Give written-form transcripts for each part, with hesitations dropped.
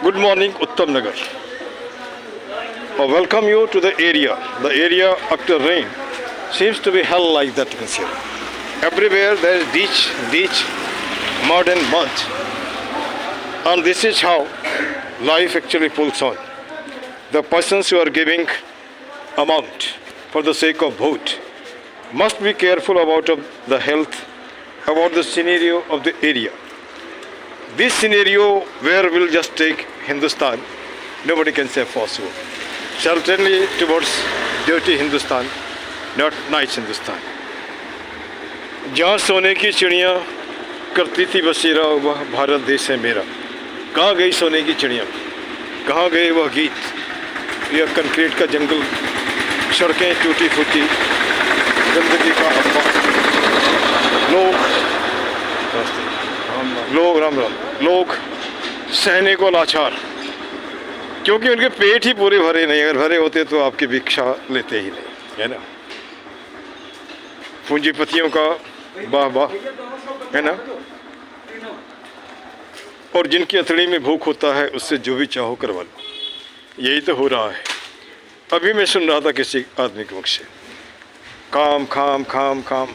Good morning, Uttam Nagar. I welcome you to the area. The area after rain seems to be hell like that means here. Everywhere there is ditch, mud and mud. And this is how life actually pulls on. The persons who are giving amount for the sake of vote must be careful about the health, about the scenario of the area. This scenario where we'll just take Hindustan, nobody can say possible. Certainly towards dirty Hindustan, not nice Hindustan. जहाँ सोने की चिड़िया करती थी बसेरा वह भारत देश है मेरा. कहाँ गई सोने की चिड़िया, कहाँ गए वह गीत. यह कंक्रीट का जंगल, सड़कें टूटी फूटी, गंदगी का अफवाह, लोग सहने को लाचार, क्योंकि उनके पेट ही पूरे भरे नहीं. अगर भरे होते तो आपकी भिक्षा लेते ही नहीं, है ना. पूंजीपतियों का वाह वाह, है ना. और जिनकी अतड़ी में भूख होता है उससे जो भी चाहो करवा लो. यही तो हो रहा है. अभी मैं सुन रहा था किसी आदमी के मुख से, काम खाम खाम खाम,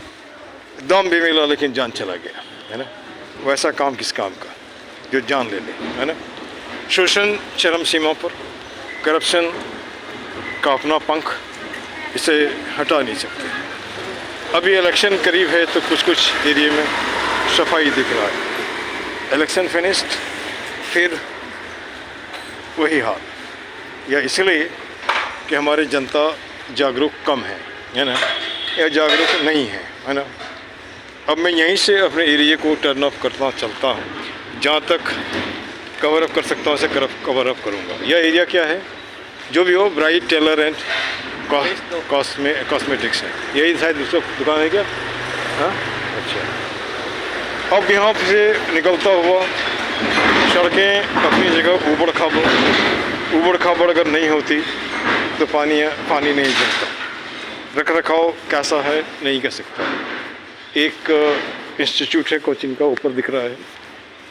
दम भी मिला लेकिन जान चला गया, है ना. वैसा काम किस काम का जो जान ले ले, है ना. शोषण चरम सीमा पर, करप्शन का अपना पंख, इसे हटा नहीं सकते. अभी इलेक्शन करीब है तो कुछ एरिया में सफाई दिख रहा है. इलेक्शन फिनिश्ड, फिर वही हाल. या इसलिए कि हमारी जनता जागरूक कम है ना, या जागरूक नहीं है ना. अब मैं यहीं से अपने एरिया को टर्न ऑफ करता चलता हूँ. जहाँ तक कवर अप कर सकता हूँ उसे कवर अप करूँगा. यह एरिया क्या है, जो भी हो, ब्राइट टेलर एंड कॉस्मेटिक्स है. यही शायद दूसरा दुकान है क्या? हाँ, अच्छा. अब यहाँ से निकलता हुआ सड़कें अपनी जगह ऊबड़ खाबड़ अगर नहीं होती तो पानी नहीं जमता. रख रखाव कैसा है नहीं कह सकता. एक इंस्टीट्यूट है कोचिंग का, ऊपर दिख रहा है,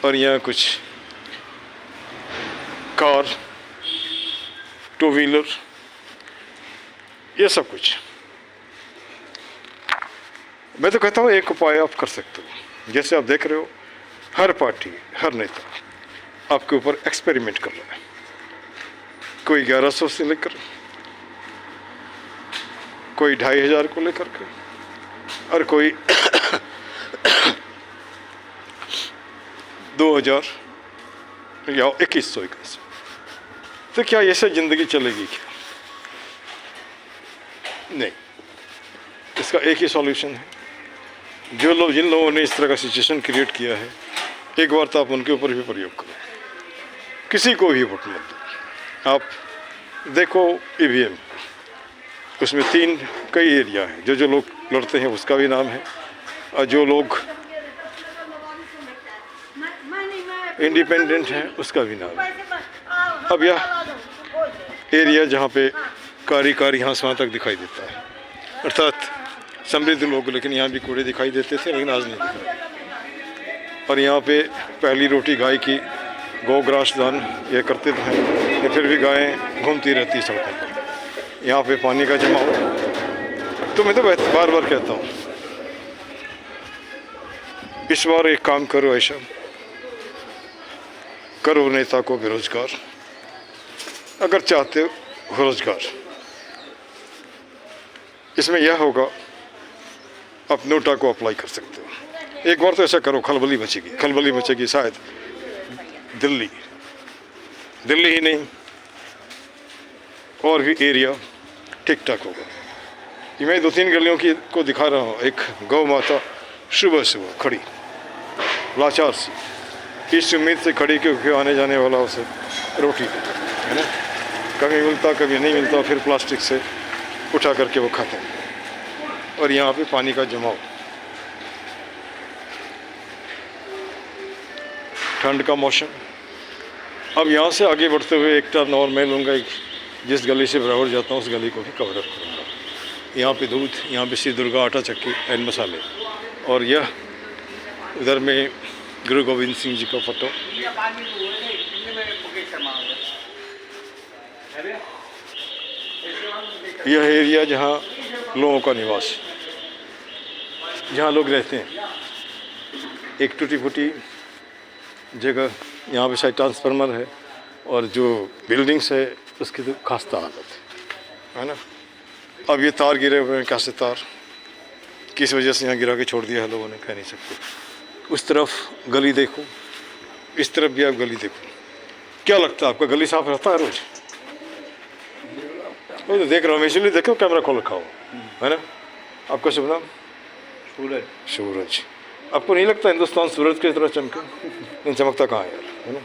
और यहाँ कुछ कार, टू व्हीलर, ये सब कुछ. मैं तो कहता हूँ एक उपाय आप कर सकते हो. जैसे आप देख रहे हो, हर पार्टी, हर नेता आपके ऊपर एक्सपेरिमेंट कर रहा है. कोई 1100 से लेकर, कोई 2500 को लेकर के, और कोई 2000 या 2100. तो क्या ऐसे ज़िंदगी चलेगी क्या? नहीं. इसका एक ही सॉल्यूशन है. जिन लोगों ने इस तरह का सिचुएशन क्रिएट किया है, एक बार तो आप उनके ऊपर भी प्रयोग करो. किसी को भी वोट मत दो. आप देखो EVM, उसमें कई एरिया है. जो लोग लड़ते हैं उसका भी नाम है, और जो लोग इंडिपेंडेंट हैं उसका भी नाम है. अब यह एरिया जहाँ पे कारी यहाँ से वहाँ तक दिखाई देता है, अर्थात समृद्ध लोग, लेकिन यहाँ भी कूड़े दिखाई देते थे लेकिन आज नहीं दिख रहा. और यहाँ पे पहली रोटी गाय की गोग्रास दान ये करते तो हैं, या फिर भी गायें घूमती रहती सड़कों पर. यहाँ पे पानी का जमाव. तो मैं तो बार बार कहता हूँ, इस बार एक काम करो, ऐसा करो नेता को बेरोजगार. अगर चाहते हो रोजगार, इसमें यह होगा, आप नोटा को अप्लाई कर सकते हो. एक बार तो ऐसा करो, खलबली मचेगी. शायद दिल्ली ही नहीं, और भी एरिया ठीक ठाक होगा. ये मैं 2-3 गलियों को दिखा रहा हूँ. एक गौ माता सुबह खड़ी, लाचार सी, इस उम्मीद से खड़ी क्योंकि आने जाने वाला उसे रोटी दे, है ना. कभी मिलता कभी नहीं मिलता, फिर प्लास्टिक से उठा करके वो खाते हैं. और यहाँ पे पानी का जमाव, ठंड का मौसम. अब यहाँ से आगे बढ़ते हुए एक टर्न और मैं लूँगा. जिस गली से बराबर जाता हूँ उस गली को भी कवर अप करूँगा. यहाँ पे दूध, यहाँ पे श्री दुर्गा आटा चक्की एंड मसाले. और यह उधर में गुरु गोविंद सिंह जी का फोटो. यह एरिया जहाँ लोगों का निवास, जहाँ लोग रहते हैं, एक टूटी फूटी जगह, यहाँ पे शायद ट्रांसफार्मर है और जो बिल्डिंग्स है उसकी तो खास्ता हालत है ना। अब ये तार गिरे हुए हैं, कैसे तार, किस वजह से यहाँ गिरा के छोड़ दिया है लोगों ने, कह नहीं सकते। उस तरफ गली देखो, इस तरफ भी आप गली देखो। क्या लगता है आपका गली साफ रहता है रोज? वो तो देख रहा हूँ मैं, इसलिए देखो कैमरा खोल रखा हो, है ना। आपका शुभ नाम? सूरज। सूरज। आपको नहीं लगता हिंदुस्तान सूरज की तरह चमके? लेकिन चमकता कहाँ है यार, है ना।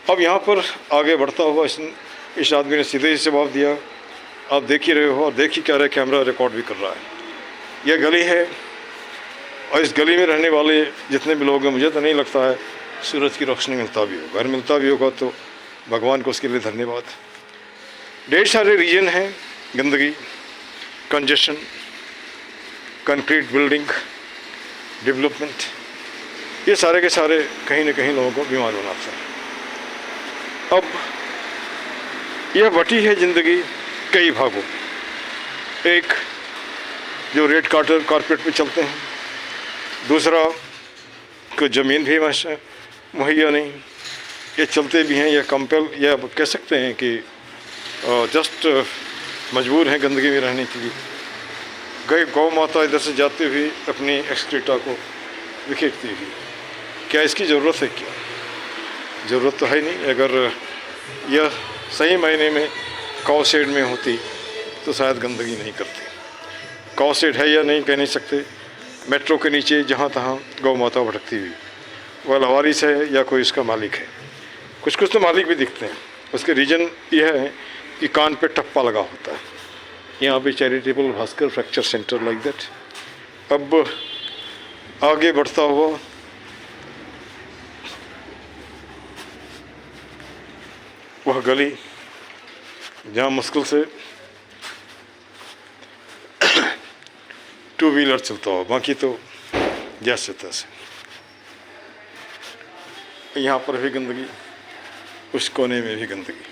अब यहाँ पर आगे बढ़ता हुआ इस आदमी ने सीधे ही जवाब दिया, आप देख ही रहे हो, और देख ही क्या रहे, कैमरा रिकॉर्ड भी कर रहा है। यह गली है और इस गली में रहने वाले जितने भी लोग हैं, मुझे तो नहीं लगता है सूरज की रोशनी मिलता भी होगा। अगर मिलता भी होगा तो भगवान को उसके लिए धन्यवाद। ढेर सारे रीजन हैं, गंदगी, कंजेशन, कंक्रीट बिल्डिंग, डेवलपमेंट, ये सारे के सारे कहीं ना कहीं लोगों को बीमार बनाते हैं। अब यह बटी है ज़िंदगी कई भागों में। एक जो रेड कारपेट पे चलते हैं, दूसरा को ज़मीन भी मुहैया नहीं, ये चलते भी हैं, या कंपेल, या कह सकते हैं कि जस्ट मजबूर हैं गंदगी में रहने के लिए। गौ माता इधर से जाते हुए अपनी एक्सक्रीटा को बिखेरती हुई। क्या इसकी ज़रूरत है? क्या ज़रूरत तो है नहीं। अगर यह सही मायने में काउ शेड में होती तो शायद गंदगी नहीं करती। काउ शेड है या नहीं कह नहीं सकते। मेट्रो के नीचे जहाँ तहाँ गौ माता भटकती हुई, वह लवारिस है या कोई इसका मालिक है। कुछ कुछ तो मालिक भी दिखते हैं। उसके रीज़न यह है कि कान पे टप्पा लगा होता है। यहाँ पे charitable Bhaskar fracture centre like that. अब आगे बढ़ता हुआ वह गली जहाँ मुश्किल से टू व्हीलर चलता हो, बाकी तो जैसे तैसे। यहाँ पर भी गंदगी, उस कोने में भी गंदगी।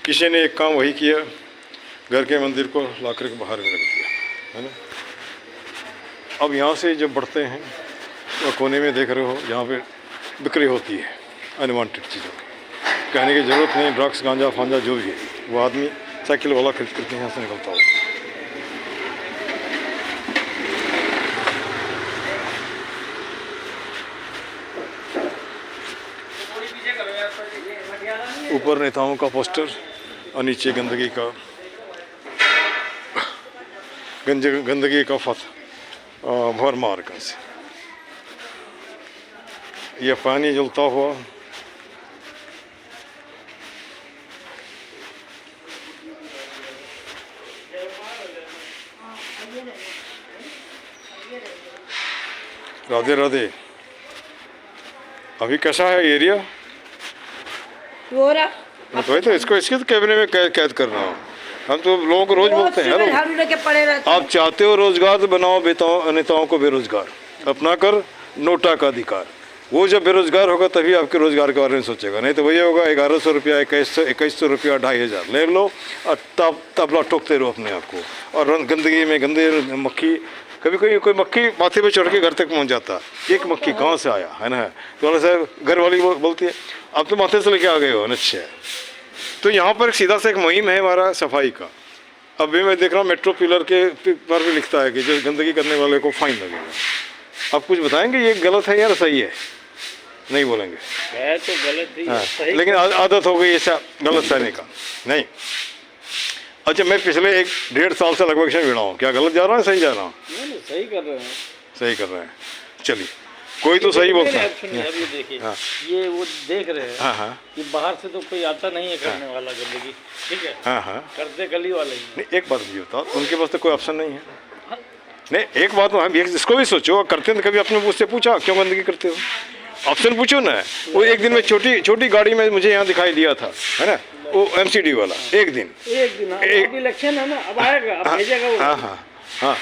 किसी ने एक काम वही किया, घर के मंदिर को लाकर के बाहर में रख दिया, है ना। अब यहाँ से जब बढ़ते हैं तो कोने में देख रहे हो जहाँ पे बिक्री होती है अनवांटेड चीज़ों की। कहने की ज़रूरत नहीं, ड्रग्स, गांजा फांजा जो भी है, वो आदमी साइकिल वाला खरीद करके यहाँ से निकलता हो। ऊपर नेताओं का पोस्टर और नीचे गंदगी का भरमार का से यह पानी जलता हुआ राधे राधे। अभी कैसा है एरिया? मैं तो इसको इसके तो कैमरे में कैद कर रहा हूँ। हम तो लोगों को रोज बोलते हैं, हेलो आप चाहते हो रोजगार तो बनाओ नेताओं को बेरोजगार, अपना कर नोटा का अधिकार। वो जब बेरोजगार होगा तभी आपके रोजगार के बारे में सोचेगा, नहीं तो वही होगा 1100 रुपया 2100 रुपया 2500 ले लो और तबला ठोकते रहो अपने आप को। और गंदगी में गंदे मक्खी, कभी कभी कोई मक्खी माथे पे चढ़ के घर तक पहुंच जाता, एक मक्खी कहाँ से आया, है ना। तो साहब घर वाली बोलती है आप तो माथे से लेके आ गए हो, अच्छा। तो यहाँ पर सीधा सा एक मुहिम है हमारा सफाई का। अभी मैं देख रहा हूँ मेट्रो पिलर के पर भी लिखता है कि जो गंदगी करने वाले को फाइन लगेगा। आप कुछ बताएंगे ये गलत है या सही है? नहीं बोलेंगे, है तो गलत ही हाँ, सही। लेकिन आदत हो गई ऐसा गलत सहने का। नहीं, अच्छा मैं पिछले 1.5 साल से लगभग इसमें भिड़ा हूँ, क्या गलत जा रहा है सही जा रहा हूँ? नहीं, सही कर रहे हैं, सही कर रहे हैं। चलिए कोई तो सही बोलता है। अब ये देखिए, हाँ। ये वो देख रहे हैं, हाँ हाँ कि बाहर से तो कोई आता नहीं है करने वाला गंदगी, ठीक है, हाँ हाँ। करते गली वाले ही। नहीं एक बात भी बताओ, उनके पास तो कोई ऑप्शन नहीं है। नहीं एक बात हम इसको भी सोचो, करते हैं तो कभी अपने उससे पूछा क्यों गंदगी करते हो? ऑप्शन पूछो ना। वो एक दिन में छोटी गाड़ी में मुझे यहाँ दिखाई दिया था, है ना, वो MCD वाला। एक दिन इलेक्शन है ना, अब आएगा, अब भेजेगा वो। हाँ हाँ हाँ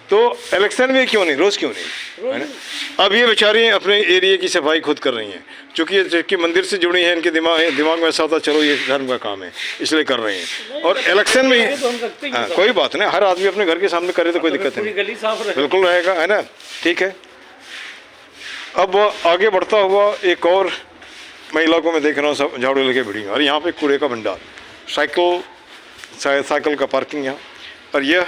तो इलेक्शन में क्यों नहीं, रोज़ क्यों नहीं, है ना। अब ये बेचारी अपने एरिया की सफाई खुद कर रही हैं, चूँकि मंदिर से जुड़ी हैं, इनके दिमाग में ऐसा होता चलो ये धर्म का काम है इसलिए कर रही हैं। और इलेक्शन में तो हम करते ही हाँ, कोई बात नहीं, हर आदमी अपने घर के सामने करे तो कोई दिक्कत पूरी नहीं, गली साफ रहे। बिल्कुल रहेगा, है ना, ठीक है। अब आगे बढ़ता हुआ एक और महिला को मैं देख रहा हूँ, सब झाड़ू लेके भिड़ी हैं, और यहाँ पे कूड़े का भंडार, साइकिल का पार्किंग यहाँ, और यह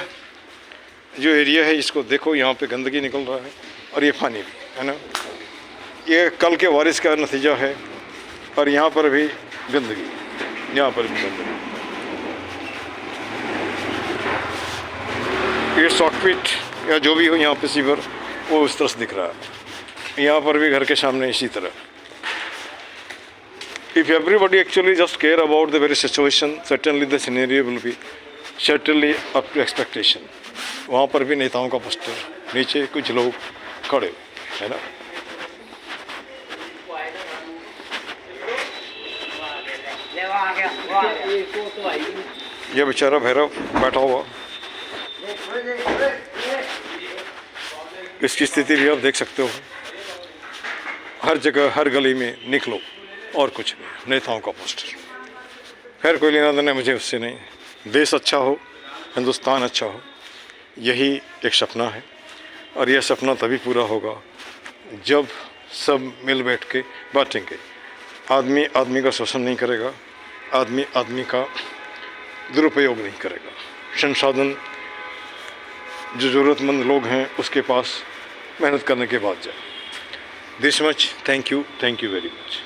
जो एरिया है इसको देखो, यहाँ पे गंदगी निकल रहा है और ये पानी भी, है ना, ये कल के बारिश का नतीजा है। और यहाँ पर भी गंदगी, यहाँ पर भी गंदगी, ये सॉकपिट या जो भी हो यहाँ पे सीवर वो उस तरह से दिख रहा है, यहाँ पर भी घर के सामने इसी तरह। If everybody actually just care about the very situation, certainly the scenario will be certainly up to expectation. वहाँ पर भी नेताओं का पोस्टर, नीचे कुछ लोग खड़े, है ना। ये बेचारा भैरव बैठा हुआ, इसकी स्थिति भी आप देख सकते हो। हर जगह हर गली में निकलो और कुछ नहीं, नेताओं का पोस्टर। खैर कोई लेना देना मुझे उससे नहीं, देश अच्छा हो, हिंदुस्तान अच्छा हो, यही एक सपना है। और यह सपना तभी पूरा होगा जब सब मिल बैठ के बांटेंगे। आदमी आदमी का शोषण नहीं करेगा, आदमी आदमी का दुरुपयोग नहीं करेगा, संसाधन जो ज़रूरतमंद लोग हैं उसके पास मेहनत करने के बाद जाए। This much, thank you very much.